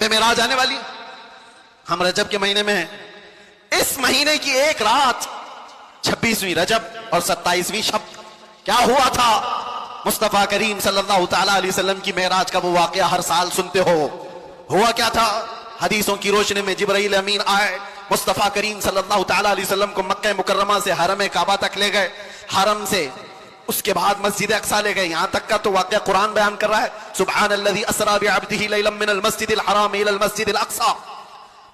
پہ معراج آنے والی. ہم رجب کے مہینے میں ہیں. اس مہینے کی ایک رات 26ویں رجب اور 27ویں شب کیا ہوا تھا؟ مصطفیٰ کریم صلی اللہ تعالیٰ علیہ وسلم کی معراج کا وہ واقعہ ہر سال سنتے ہو. ہوا کیا تھا؟ حدیثوں کی روشنی میں جبرائیل امین آئے, مصطفیٰ کریم صلی اللہ تعالیٰ علیہ وسلم کو مکہ مکرمہ سے حرم کعبہ تک لے گئے, حرم سے اس کے بعد مسجد اقصیٰ لے گئے. یہاں تک کا تو واقعہ قرآن بیان کر رہا ہے, سبحان الذی اسریٰ بعبدہ لیلا من المسجد الحرام الی المسجد الاقصیٰ.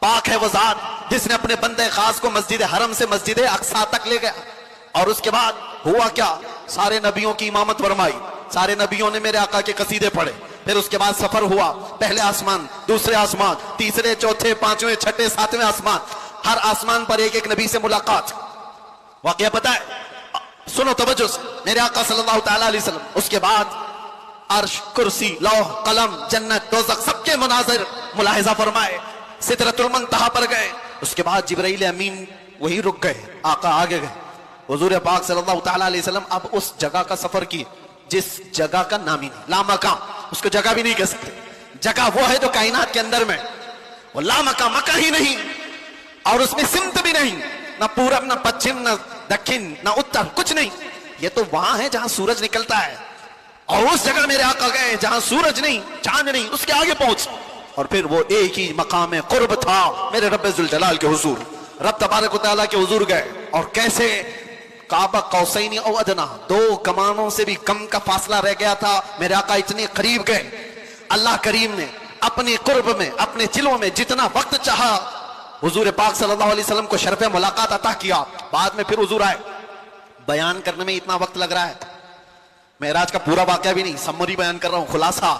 پاک ہے وہ ذات جس نے اپنے بندے خاص کو مسجد حرم سے مسجد اقصیٰ تک لے گیا. اور اس کے بعد ہوا کیا؟ سارے نبیوں کی امامت فرمائی, سارے نبیوں نے میرے آقا کے قصیدے پڑھے. پھر اس کے بعد سفر ہوا, پہلے آسمان, دوسرے آسمان, تیسرے, چوتھے, پانچویں, چھٹے, ساتویں آسمان. ہر آسمان پر ایک ایک نبی سے ملاقات. واقعہ پتہ ہے؟ سنو توجہ سے, میرے آقا صلی اللہ تعالیٰ علیہ وسلم اس کے بعد عرش, کرسی, لوح, قلم, جنت, دوزخ سب کے مناظر ملاحظہ فرمائے. سدرۃ المنتہا پر گئے. اس کے بعد جبرائیل امین وہی رک گئے, آقا آگے گئے. حضور پاک صلی اللہ تعالیٰ علیہ وسلم اب اس جگہ کا سفر کی جس جگہ کا نام ہی نہیں, لامکان, اس کو جگہ بھی نہیں کہہ سکتے. جگہ وہ ہے جو کائنات کے اندر میں, وہ لامکان, مکہ ہی نہیں, اور اس میں سمت بھی نہیں, نہ پورب, نہ پچھم, نہ دکھن, نہ اتر, کچھ نہیں. یہ تو وہاں ہے جہاں سورج نکلتا ہے, اور اس جگہ میرے آقا گئے جہاں سورج نہیں, چاند نہیں, اس کے آگے پہنچ. اور پھر وہ ایک ہی مقام قرب تھا میرے رب ذوالجلال کے حضور. رب تبارک و تعالیٰ کے حضور گئے, اور کیسے؟ کعبہ قوسین او ادنا, 2 کمانوں سے بھی کم کا فاصلہ رہ گیا تھا. میرے آقا اتنے قریب گئے. اللہ کریم نے اپنے قرب میں, اپنے چلوں میں جتنا وقت چاہا حضور پاک صلی اللہ علیہ وسلم کو شرف ملاقات عطا کیا. بعد میں پھر حضور آئے. بیان کرنے میں اتنا وقت لگ رہا ہے, معراج کا پورا واقعہ بھی نہیں, سمری بیان کر رہا ہوں, خلاصہ.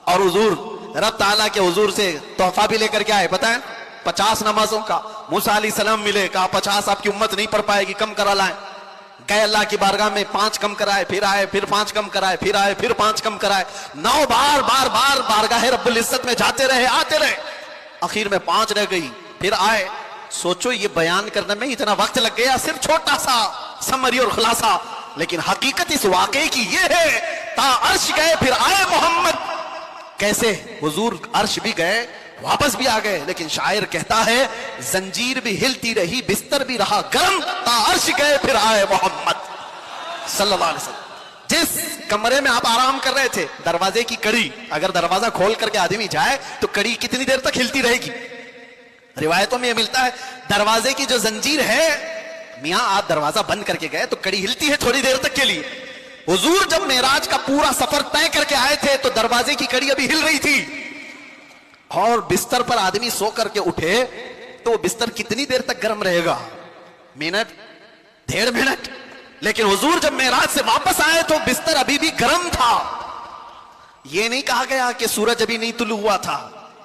اور حضور رب تعالیٰ کے حضور سے تحفہ بھی لے کر کے آئے, پتہ ہے 50 نمازوں کا. موسیٰ علیہ السلام ملے, کہا 50 آپ کی امت نہیں پڑھ پائے گی, کم کرا لائیں. گئے اللہ کی بارگاہ میں, 5 کم کرائے, پھر آئے, پھر 5 کم کرائے, پھر آئے, پھر 5 کم کرائے. 9 بار بار بار بارگاہ رب العزت میں جاتے رہے, آتے رہے. آخر میں 5 رہ گئی, پھر آئے. سوچو یہ بیان کرنے میں اتنا وقت لگ گیا, صرف چھوٹا سا سمری اور خلاصہ, لیکن حقیقت اس واقعے کی یہ ہے, تا عرش گئے پھر آئے محمد. کیسے؟ حضور عرش بھی گئے, واپس بھی آ گئے, لیکن شاعر کہتا ہے زنجیر بھی ہلتی رہی, بستر بھی رہا گرم, تا عرش گئے پھر آئے محمد صلی اللہ علیہ وسلم. جس کمرے میں آپ آرام کر رہے تھے, دروازے کی کڑی, اگر دروازہ کھول کر کے آدمی جائے تو کڑی کتنی دیر تک ہلتی رہے گی؟ روایتوں میں یہ ملتا ہے دروازے کی جو زنجیر ہے, میاں آپ دروازہ بند کر کے گئے تو کڑی ہلتی ہے تھوڑی دیر تک کے لیے. حضور جب معراج کا پورا سفر طے کر کے آئے تھے تو دروازے کی کڑی ابھی ہل رہی تھی, اور بستر پر آدمی سو کر کے اٹھے تو وہ بستر کتنی دیر تک گرم رہے گا؟ Minute, 1.5 minute. لیکن حضور جب معراج سے واپس آئے تو بستر ابھی بھی گرم تھا. یہ نہیں کہا گیا کہ سورج ابھی نہیں طلوع ہوا تھا,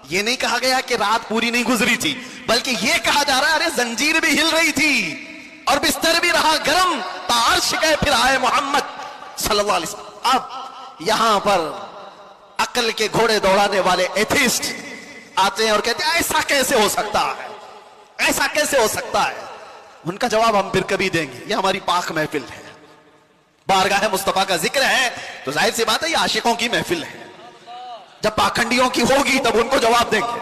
یہ نہیں کہا گیا کہ رات پوری نہیں گزری تھی, بلکہ یہ کہا جا رہا ہے ارے زنجیر بھی ہل رہی تھی اور بستر بھی رہا گرم, تا عرش گئے پھر آئے محمد صلی اللہ علیہ وسلم. اب یہاں پر عقل کے گھوڑے دوڑانے والے ایتھیسٹ آتے ہیں اور کہتے ہیں ایسا کیسے ہو سکتا ہے, ایسا کیسے ہو سکتا ہے. ان کا جواب ہم پھر کبھی دیں گے, یہ ہماری پاک محفل ہے, بارگاہ مصطفیٰ کا ذکر ہے تو ظاہر سی بات ہے یہ عاشقوں کی محفل ہے. جب پاکھنڈیوں کی ہوگی تب ان کو جواب دیں گے.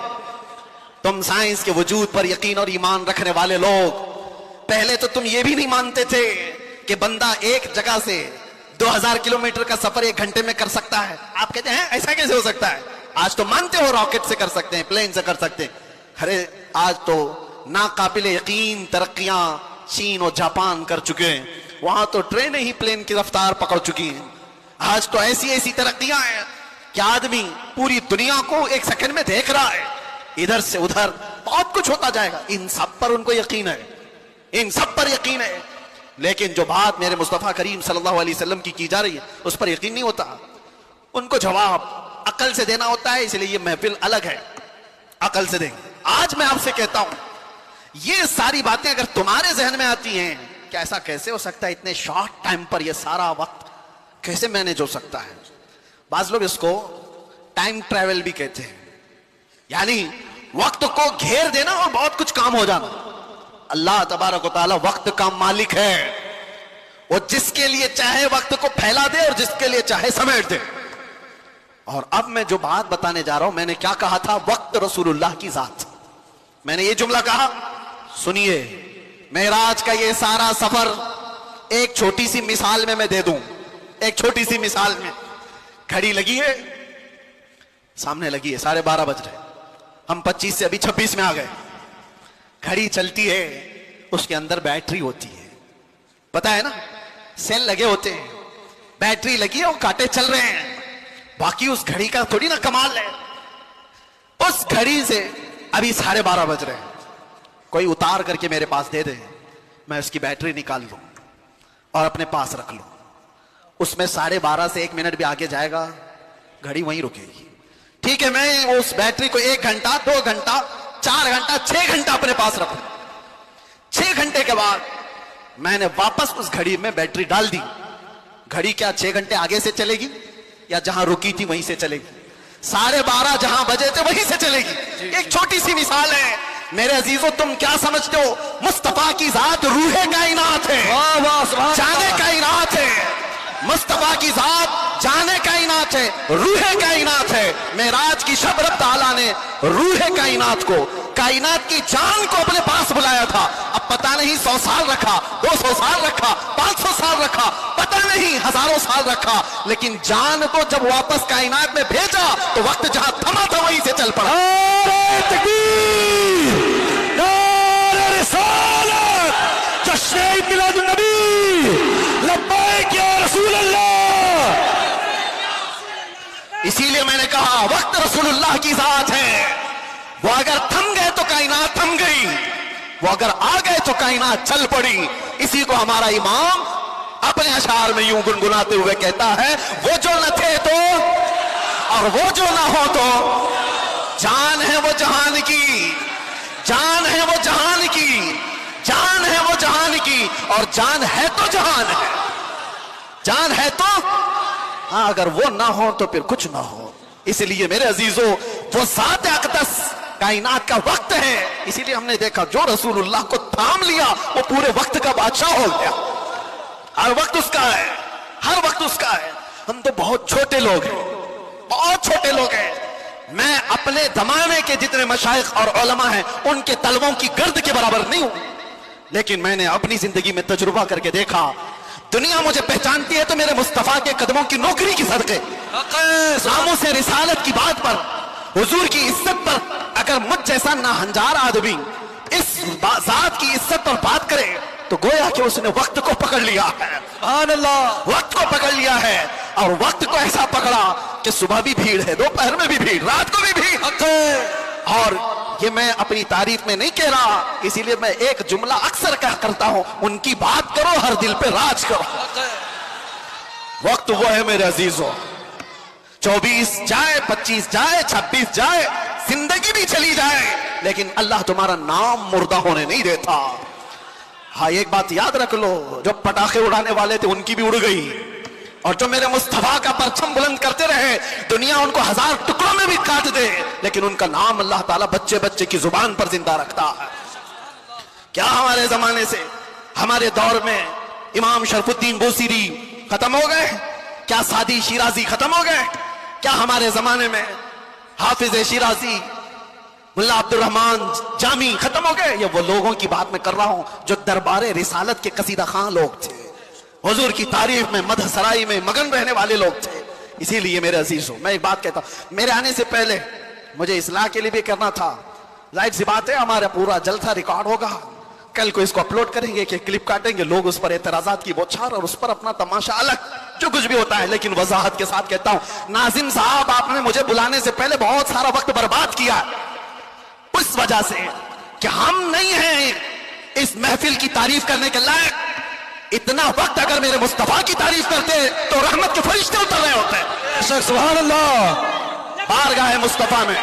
تم سائنس کے وجود پر یقین اور ایمان رکھنے والے لوگ, پہلے تو تم یہ بھی نہیں مانتے تھے کہ بندہ ایک جگہ سے 2000 کلومیٹر کا سفر 1 گھنٹے میں کر سکتا ہے. آپ کہتے ہیں ایسا کیسے ہو سکتا ہے؟ آج تو مانتے ہو راکٹ سے کر سکتے ہیں, پلین سے کر سکتے ہیں. ارے آج تو ناقابل یقین ترقیاں چین اور جاپان کر چکے ہیں, وہاں تو ٹرینیں ہی پلین کی رفتار پکڑ چکی ہیں. آج تو ایسی ایسی ترقیاں ہیں کہ آدمی پوری دنیا کو 1 سیکنڈ میں دیکھ رہا ہے, ادھر سے ادھر بہت کچھ ہوتا جائے گا. ان سب پر ان کو یقین ہے, ان سب پر یقین ہے, لیکن جو بات میرے مصطفیٰ کریم صلی اللہ علیہ وسلم کی جا رہی ہے اس پر یقین نہیں ہوتا. ان کو جواب عقل سے دینا ہوتا ہے, اس لیے یہ محفل الگ ہے, عقل سے دیں گے. آج میں آپ سے کہتا ہوں یہ ساری باتیں اگر تمہارے ذہن میں آتی ہیں کہ ایسا کیسے ہو سکتا ہے, اتنے شارٹ ٹائم پر یہ سارا وقت کیسے مینیج ہو سکتا ہے. بعض لوگ اس کو ٹائم ٹریول بھی کہتے ہیں, یعنی وقت کو گھیر دینا اور بہت کچھ کام ہو جانا. اللہ تبارک و تعالی وقت کا مالک ہے, وہ جس کے لیے چاہے وقت کو پھیلا دے اور جس کے لیے چاہے سمیٹ دے. اور اب میں جو بات بتانے جا رہا ہوں، میں نے کیا کہا تھا؟ وقت رسول اللہ کی ذات. میں نے یہ جملہ کہا، سنیے، معراج کا یہ سارا سفر ایک چھوٹی سی مثال میں دے دوں. ایک چھوٹی سی مثال میں، گھڑی لگی ہے سامنے، لگی ہے 12:30 بج رہے، ہم 25 سے ابھی 26 میں آ گئے. گھڑی چلتی ہے، اس کے اندر بیٹری ہوتی ہے، پتا ہے نا، سیل لگے ہوتے ہیں، بیٹری لگی ہے، وہ کانٹے چل رہے ہیں. باقی اس گھڑی کا تھوڑی نا کمال ہے. اس گھڑی سے ابھی 12:30 بج رہے ہیں، کوئی اتار کر کے میرے پاس دے دے، میں اس کی بیٹری نکال لوں اور اپنے پاس رکھ لوں. اس میں 12:30 سے 1 منٹ بھی آگے جائے گا، گھڑی وہیں رکے گی. ٹھیک ہے، میں اس بیٹری کو 1 گھنٹہ 2 گھنٹہ 4 گھنٹہ 6 گھنٹہ اپنے پاس رکھوں. 6 گھنٹے کے بعد میں نے واپس اس گھڑی میں بیٹری ڈال دی. گھڑی کیا 6 گھنٹے آگے سے چلے گی یا جہاں رکی تھی وہیں سے چلے گی؟ 12:30 جہاں بجے تھے وہیں سے چلے گی. ایک چھوٹی سی مثال ہے. میرے عزیزو، تم کیا سمجھتے ہو؟ مصطفیٰ کی ذات روح کائنات ہے، جان کائنات ہے. مصطفیٰ کی ذات جان کائنات ہے، روح کائنات ہے. معراج کی شب رب تعالیٰ نے روح کائنات کو، کائنات کی جان کو اپنے پاس بلایا تھا. اب پتہ نہیں 100 سال رکھا، 200 سال رکھا، 500 سال رکھا، پتہ نہیں ہزاروں سال رکھا، لیکن جان کو جب واپس کائنات میں بھیجا تو وقت جہاں تھما تھا وہیں سے چل پڑا. نعرہ تکبیر، نعرہ رسالت، جشن عید میلاد النبی، لبیک یا رسول اللہ. اسی لیے میں نے کہا وقت رسول اللہ کی ذات ہے. وہ اگر تھم گئے تو کائنات تھم گئی، وہ اگر آ گئے تو کائنات چل پڑی. اسی کو ہمارا امام اپنے اشعار میں یوں گنگناتے ہوئے کہتا ہے، وہ جو نہ تھے تو اور وہ جو نہ ہو تو، جان ہے وہ جہان کی، جان ہے وہ جہان کی، جان ہے وہ جہان کی، اور جان ہے تو جہان ہے. جان ہے تو ہاں، اگر وہ نہ ہو تو پھر کچھ نہ ہو. اس لیے میرے عزیزو، وہ ذات اقدس کائنات کا وقت ہے. اسی لیے ہم نے دیکھا جو رسول اللہ کو تھام لیا وہ پورے وقت کا بادشاہ ہو گیا. ہر وقت اس کا ہے، ہر وقت اس کا ہے. ہم تو بہت چھوٹے لوگ ہیں، بہت چھوٹے لوگ ہیں. میں اپنے زمانے کے جتنے مشائخ اور علماء ہیں ان کے طلبوں کی گرد کے برابر نہیں ہوں، لیکن میں نے اپنی زندگی میں تجربہ کر کے دیکھا، دنیا مجھے پہچانتی ہے تو میرے مصطفیٰ کے قدموں کی نوکری کی صدقے، ناموس رسالت کی بات پر، حضور کی عزت پر. اگر مجھ جیسا ناہنجار آدمی اس ذات کی عزت پر بات کرے تو گویا کہ اس نے وقت کو پکڑ لیا ہے. سبحان اللہ. وقت کو پکڑ لیا ہے، اور وقت کو ایسا پکڑا کہ صبح بھی بھیڑ ہے، دوپہر میں بھی بھیڑ، رات کو بھی بھیڑ. اور یہ میں اپنی تعریف میں نہیں کہہ رہا، اسی لیے میں ایک جملہ اکثر کہا کرتا ہوں، ان کی بات کرو ہر دل پہ راج کرو. وقت وہ ہے میرے عزیزوں، 24 جائے، 25 جائے، 26 جائے، زندگی بھی چلی جائے، لیکن اللہ تمہارا نام مردہ ہونے نہیں دیتا. ہاں، ایک بات یاد رکھ لو، جو پٹاخے اڑانے والے تھے ان کی بھی اڑ گئی، اور جو میرے مصطفیٰ کا پرچم بلند کرتے رہے، دنیا ان کو 1000 ٹکڑوں میں بھی کاٹ دے، لیکن ان کا نام اللہ تعالیٰ بچے بچے کی زبان پر زندہ رکھتا ہے. کیا ہمارے زمانے سے، ہمارے دور میں امام شرف الدین بوصیری ختم ہو گئے؟ کیا سعدی شیرازی ختم ہو گئے؟ کیا ہمارے زمانے میں حافظ شیرازی، ملا عبد الرحمن جامی ختم ہو گئے؟ یہ وہ لوگوں کی بات میں کر رہا ہوں جو دربار رسالت کے قصیدہ خان لوگ تھے، حضور کی تعریف میں، مدح سرائی میں مگن رہنے والے لوگ تھے. اسی لیے میرے عزیزوں، میں ایک بات کہتا ہوں، میرے آنے سے پہلے مجھے اصلاح کے لیے بھی کرنا تھا. ظاہر سی بات ہے، ہمارا پورا جلسہ ریکارڈ ہوگا، کل کو اس کو اپلوڈ کریں گے کہ کلپ کاٹیں گے، لوگ اس پر اعتراضات کی بوچھار اور اس پر اپنا تماشا الگ، جو کچھ بھی ہوتا ہے. لیکن وضاحت کے ساتھ کہتا ہوں، ناظم صاحب، آپ نے مجھے بلانے سے پہلے بہت سارا وقت برباد کیا اس وجہ سے کہ ہم نہیں ہیں اس محفل کی تعریف کرنے کے لائق. اتنا وقت اگر میرے مصطفیٰ کی تعریف کرتے تو رحمت کے فرشتے اتر رہے ہوتے. سبحان اللہ. بارگاہ مصطفیٰ میں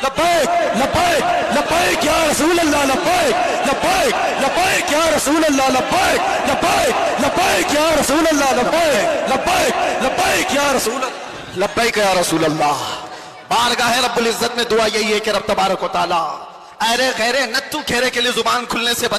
لبیک لبیک لبیک یا رسول اللہ، لبیک لبیک لبیک یا رسول اللہ، لبیک لبیک لبیک یا رسول اللہ، لبیک لبیک لبیک یا رسول اللہ، لبیک یا رسول اللہ. بارگاہ رب العزت میں دعا یہی ہے کہ رب تبارک و تعالی ایرے غیرے نتو کھیرے کے لیے زبان کھلنے سے بچ